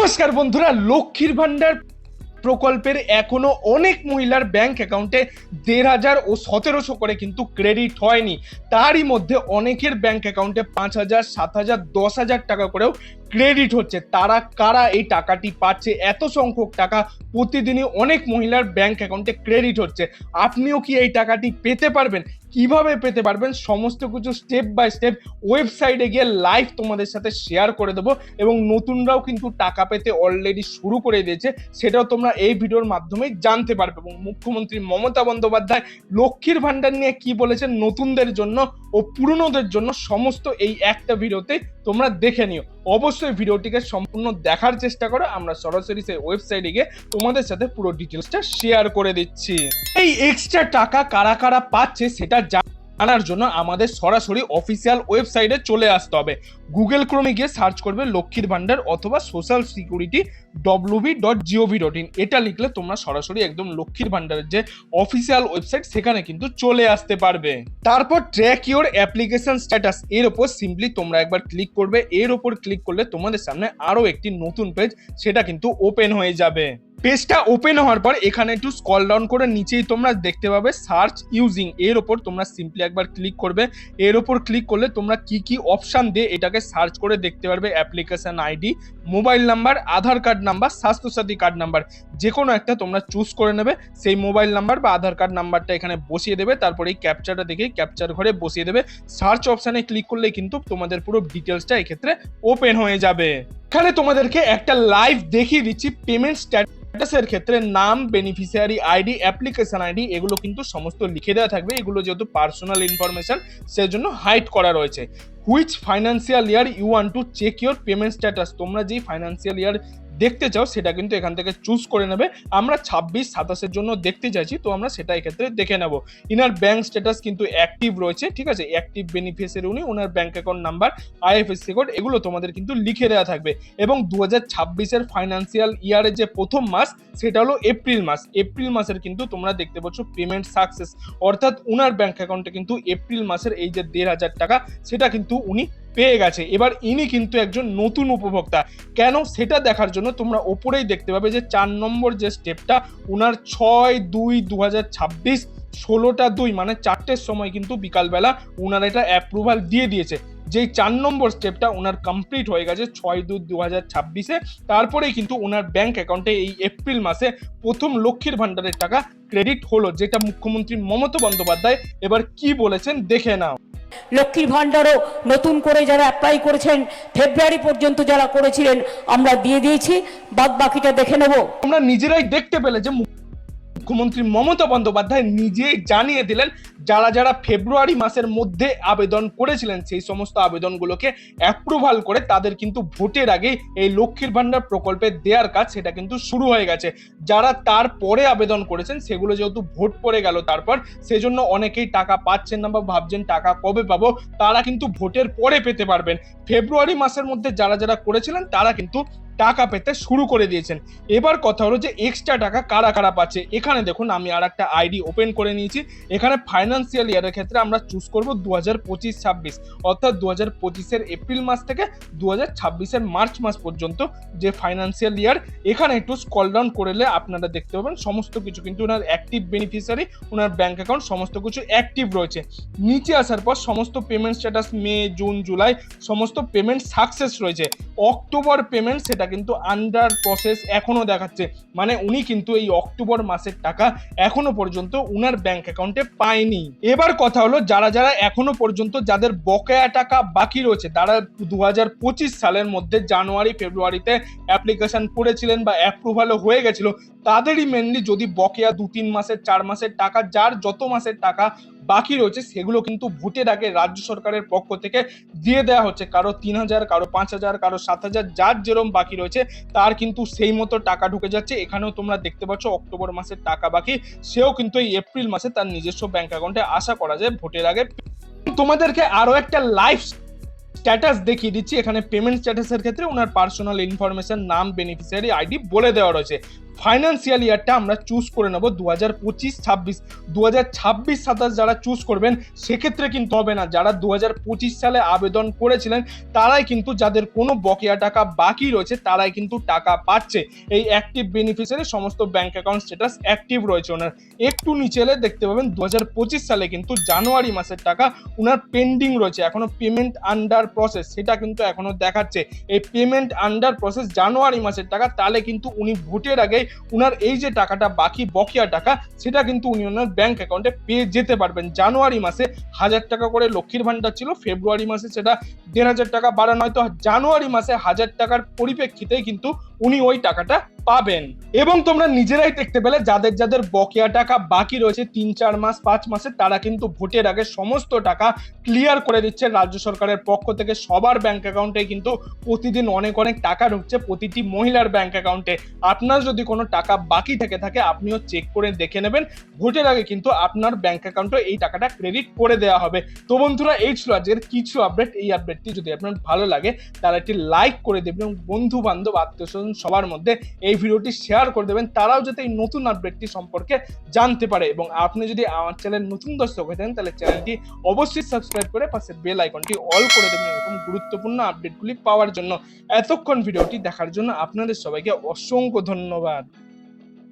নমস্কার বন্ধুরা, লক্ষ্মীর ভান্ডার প্রকল্পের এখনো অনেক মহিলার ব্যাংক অ্যাকাউন্টে ১,৫০০ ও ১৭০০ করে কিন্তু ক্রেডিট হয়নি। তারই মধ্যে অনেকের ব্যাংক অ্যাকাউন্টে ৫,০০০, ৭,০০০, ১০,০০০ টাকা করেও ক্রেডিট হচ্ছে। তারা কারা এই টাকাটি পাচ্ছে? এত সংখ্যক টাকা প্রতিদিনই অনেক মহিলার ব্যাংক অ্যাকাউন্টে ক্রেডিট হচ্ছে। আপনিও কি এই টাকাটি পেতে পারবেন? কিভাবে পেতে পারবেন সমস্ত কিছু স্টেপ বাই স্টেপ ওয়েবসাইটে গিয়ে লাইভ তোমাদের সাথে শেয়ার করে দেবো, এবং নতুনরাও কিন্তু টাকা পেতে অলরেডি শুরু করে দিয়েছে, সেটাও তোমরা এই ভিডিওর মাধ্যমে জানতে পারবে। এবং মুখ্যমন্ত্রী মমতা বন্দ্যোপাধ্যায় লক্ষ্মীর ভান্ডার নিয়ে কি বলেছেন নতুনদের জন্য ও পুরনোদের জন্য সমস্ত এই একটা ভিডিওতে তোমরা দেখে নিও। অবশ্যই ভিডিওটিকে সম্পূর্ণ দেখার চেষ্টা করো। আমরা সরাসরি সেই ওয়েবসাইটে গিয়ে তোমাদের সাথে পুরো ডিটেলসটা শেয়ার করে দিচ্ছি। এই এক্সট্রা টাকা কারা কারা পাচ্ছে সেটা জানার জন্য আমাদের সরাসরি অফিসিয়াল ওয়েবসাইটে চলে আসতে হবে। গুগল ক্রোমে গিয়ে সার্চ করবে লক্ষ্মীর ভান্ডার অথবা সোশ্যাল সিকিউরিটি wv.gov.in। এটা লিখলে তোমরা সরাসরি একদম লক্ষ্মীর ভান্ডারের যে অফিসিয়াল ওয়েবসাইট সেখানে কিন্তু চলে আসতে পারবে। তারপর ট্র্যাক ইওর অ্যাপ্লিকেশন স্ট্যাটাস এর উপর সিম্পলি তোমরা একবার ক্লিক করবে। এর উপর ক্লিক করলে তোমাদের সামনে আরো একটি নতুন পেজ সেটা কিন্তু ওপেন হয়ে যাবে। পেজটা ওপেন হওয়ার পর এখানে একটু স্ক্রল ডাউন করে নিচেই তোমরা দেখতে পাবে সার্চ ইউজিং, এর ওপর তোমরা সিম্পলি একবার ক্লিক করবে। এর ওপর ক্লিক করলে তোমরা কি কি অপশন দিয়ে এটাকে সার্চ করে দেখতে পারবে। Application ID, mobile number, Aadhaar card number, Swasthyasathi card number, যে কোনো একটা তোমরা চুজ করে নেবে। সেই মোবাইল নাম্বার বা আধার কার্ড নাম্বারটা এখানে বসিয়ে দেবে। তারপরে এই ক্যাপচারটা দেখে ক্যাপচার ঘরে বসিয়ে দেবে। সার্চ অপশানে ক্লিক করলে কিন্তু তোমাদের পুরো ডিটেলসটা এক্ষেত্রে ওপেন হয়ে যাবে। এখানে তোমাদেরকে একটা লাইভ দেখিয়ে দিচ্ছি পেমেন্ট স্ট্যাটাসের ক্ষেত্রে নাম, বেনিফিশিয়ারি আইডি, অ্যাপ্লিকেশন আইডি এগুলো কিন্তু সমস্ত লিখে দেওয়া থাকবে। এগুলো যেহেতু পার্সোনাল ইনফরমেশন সেজন্য হাইড করা রয়েছে। Which financial year you want to check your payment status, তোমরা যেই ফাইন্যান্সিয়াল ইয়ার দেখতে চাও সেটা কিন্তু এখান থেকে চুজ করে নেবে। আমরা ২৬-২৭-এর জন্য দেখতে চাইছি, তো আমরা সেটা এক্ষেত্রে দেখে নেব। ইনার ব্যাংক স্ট্যাটাস কিন্তু অ্যাক্টিভ রয়েছে, ঠিক আছে। অ্যাক্টিভ বেনিফিশিয়ারি উনি, ওনার bank account number, IFSC code এগুলো তোমাদের কিন্তু লিখে দেওয়া থাকবে। এবং ২০২৬-এর ফাইন্যান্সিয়াল ইয়ারের যে প্রথম মাস সেটা হলো এপ্রিল মাস। এপ্রিল মাসের কিন্তু তোমরা দেখতে পাচ্ছ পেমেন্ট সাকসেস, অর্থাৎ উনার ব্যাংক অ্যাকাউন্টে কিন্তু এপ্রিল মাসের এই যে ১,৫০০ টাকা সেটা কিন্তু উনি পেয়ে গেছে। এবার ইনি কিন্তু একজন নতুন উপভোক্তা। কেন সেটা দেখার জন্য তোমরা ওপরেই দেখতে পাবে যে ৪ নম্বর যে স্টেপটা উনার ৬/২/২০২৬ ১৬টা ২ মানে ৪টের সময় কিন্তু বিকালবেলা উনার এটা অ্যাপ্রুভাল দিয়ে দিয়েছে। যেই ৪ নম্বর স্টেপটা ওনার কমপ্লিট হয়ে গেছে ৬/২/২০২৬-এ। তারপরেই কিন্তু ওনার ব্যাংক অ্যাকাউন্টে এই এপ্রিল মাসে প্রথম লক্ষ্মীর ভান্ডারের টাকা ক্রেডিট হলো, যেটা মুখ্যমন্ত্রী মমতা বন্দ্যোপাধ্যায় এবার কি বলেছেন দেখে নাও। লক্ষ্মীর ভান্ডারও নতুন করে যারা অ্যাপ্লাই করেছেন ফেব্রুয়ারি পর্যন্ত যারা করেছিলেন আমরা দিয়ে দিয়েছি, বাদ বাকিটা দেখে নেব। তোমরা নিজেরাই দেখতে পেলে যে মুখ্যমন্ত্রী মমতা বন্দ্যোপাধ্যায় নিজেই জানিয়ে দিলেন যারা যারা ফেব্রুয়ারি মাসের মধ্যে আবেদন করেছিলেন সেই সমস্ত আবেদনগুলোকে অ্যাপ্রুভাল করে তাদের কিন্তু ভোটের আগে এই লক্ষ্মীর ভান্ডার প্রকল্পে দেওয়ার কাজ সেটা কিন্তু শুরু হয়ে গেছে। যারা তারপরে আবেদন করেছেন সেগুলো যেহেতু ভোট পড়ে গেল তারপর, সেজন্য অনেকেই টাকা পাচ্ছেন না বা ভাবছেন টাকা কবে পাবো, তারা কিন্তু ভোটের পরে পেতে পারবেন। ফেব্রুয়ারি মাসের মধ্যে যারা যারা করেছিলেন তারা কিন্তু টাকা পেতে শুরু করে দিয়েছেন। এবার কথা হলো যে এক্সট্রা টাকা কারা কারা পাচ্ছে। এখানে দেখুন আমি আর একটা আইডি ওপেন করে নিয়েছি। এখানে ফাইন্যান্সিয়াল ইয়ারের ক্ষেত্রে আমরা চুজ করব ২০২৫-২৬, অর্থাৎ ২০২৫-এর এপ্রিল মাস থেকে ২০২৬-এর মার্চ মাস পর্যন্ত যে ফাইন্যান্সিয়াল ইয়ার। এখানে একটু স্ক্রল ডাউন করলে আপনারা দেখতে পাবেন সমস্ত কিছু কিন্তু ওনার অ্যাক্টিভ বেনিফিশিয়ারি, ওনার ব্যাংক অ্যাকাউন্ট সমস্ত কিছু অ্যাক্টিভ রয়েছে। নিচে আসার পর সমস্ত পেমেন্ট স্ট্যাটাস মে, জুন, জুলাই সমস্ত পেমেন্ট সাকসেস রয়েছে। অক্টোবর পেমেন্ট সেটা কিন্তু আন্ডার প্রসেস এখনো দেখাচ্ছে, মানে উনি কিন্তু এই অক্টোবর মাসের টাকা এখনো পর্যন্ত উনার ব্যাংক অ্যাকাউন্টে পায়নি। এবার কথা হলো যারা যারা এখনো পর্যন্ত যাদের বকেয়া টাকা বাকি রয়েছে, তারা ২০২৫ সালের মধ্যে জানুয়ারি ফেব্রুয়ারিতে অ্যাপ্লিকেশন করেছিলেন বা অ্যাপ্রুভালও হয়ে গেছিল, তাদেরই মেনলি যদি বকেয়া ২-৩ মাসের ৪ মাসের টাকা, যার যত মাসের টাকা বাকি রয়েছে সেগুলো কিন্তু ভোটের আগে রাজ্য সরকারের পক্ষ থেকে দিয়ে দেওয়া হচ্ছে। কারো ৩,০০০, কারো ৫,০০০, কারো ৭,০০০, যার যেরকম বাকি রয়েছে তার কিন্তু সেই মতো টাকা ঢুকে যাচ্ছে। এখানেও তোমরা দেখতে পাচ্ছ অক্টোবর মাসের টাকা বাকি, সেও কিন্তু এই এপ্রিল মাসে তার নিজস্ব ব্যাংক অ্যাকাউন্টে আশা করা যায় ভোটের আগে। তোমাদেরকে আরো একটা লাইভ স্ট্যাটাস দেখিয়ে দিচ্ছি। এখানে পেমেন্ট স্ট্যাটাসের ক্ষেত্রে ওনার পার্সোনাল ইনফরমেশন, নাম, বেনিফিশিয়ারি আইডি বলে দেওয়া রয়েছে। ফাইন্যান্সিয়াল ইয়ারটা আমরা চুজ করে নেবো 2025-26। 2026-27 যারা চুজ করবেন সেক্ষেত্রে কিন্তু হবে না। যারা 2025 সালে আবেদন করেছিলেন তারাই কিন্তু, যাদের কোনো বকেয়া টাকা বাকি রয়েছে তারাই কিন্তু টাকা পাচ্ছে। এই অ্যাক্টিভ বেনিফিশিয়ারি সমস্ত ব্যাংক অ্যাকাউন্ট স্ট্যাটাস অ্যাক্টিভ রয়েছে ওনার। একটু নিচে এলে দেখতে পাবেন 2025 সালে কিন্তু জানুয়ারি মাসের টাকা ওনার পেন্ডিং রয়েছে, এখনো পেমেন্ট আন্ডার প্রসেস, সেটা কিন্তু এখনো দেখাচ্ছে। এই পেমেন্ট আন্ডার প্রসেস জানুয়ারি মাসের টাকা, তাহলে কিন্তু উনি ভোটের আগে উনার এই যে টাকাটা বাকি বকেয়া টাকা সেটা কিন্তু উনি ওনার ব্যাংক অ্যাকাউন্টে পেয়ে যেতে পারবেন। জানুয়ারি মাসে 1000 টাকা করে লক্ষ্মীর ভান্ডার ছিল, ফেব্রুয়ারি মাসে সেটা 1500 টাকা বাড়ানো হয়, তো জানুয়ারি মাসে 1000 টাকার পরিপ্রেক্ষিতেই কিন্তু উনি ওই টাকাটা পাবেন। এবং তোমরা নিজেরাই দেখতে পেলে যাদের যাদের বকেয়া টাকা বাকি রয়েছে 3-4 মাস 5 মাসে, তারা কিন্তু ভোটের আগে সমস্ত টাকা ক্লিয়ার করে দিচ্ছে রাজ্য সরকারের পক্ষ থেকে। সবার ব্যাংক অ্যাকাউন্টে কিন্তু প্রতিদিন অনেক অনেক টাকা ঢুকছে, প্রতিটি মহিলার ব্যাংক অ্যাকাউন্টে। আপনার যদি কোনো টাকা বাকি থেকে থাকে আপনিও চেক করে দেখে নেবেন, ভোটের আগে কিন্তু আপনার ব্যাংক অ্যাকাউন্টে এই টাকাটা ক্রেডিট করে দেওয়া হবে। তো বন্ধুরা, এই ছিল আজকের কিছু আপডেট। এই আপডেটটি যদি আপনার ভালো লাগে তাহলে একটি লাইক করে দেবেন এবং বন্ধু বান্ধব আত্মীয় স্বজন সবার মধ্যে এই ভিডিওটি শেয়ার করে দেবেন, তারাও যাতে এই নতুন আপডেটটি সম্পর্কে জানতে পারে। এবং আপনি যদি আমার চ্যানেল নতুন দর্শক হয়ে থাকেন তাহলে চ্যানেলটি অবশ্যই সাবস্ক্রাইব করে পাশে বেল আইকনটি অল করে দেবেন এরকম গুরুত্বপূর্ণ আপডেটগুলি পাওয়ার জন্য। এতক্ষণ ভিডিওটি দেখার জন্য আপনাদের সবাইকে অসংখ্য ধন্যবাদ।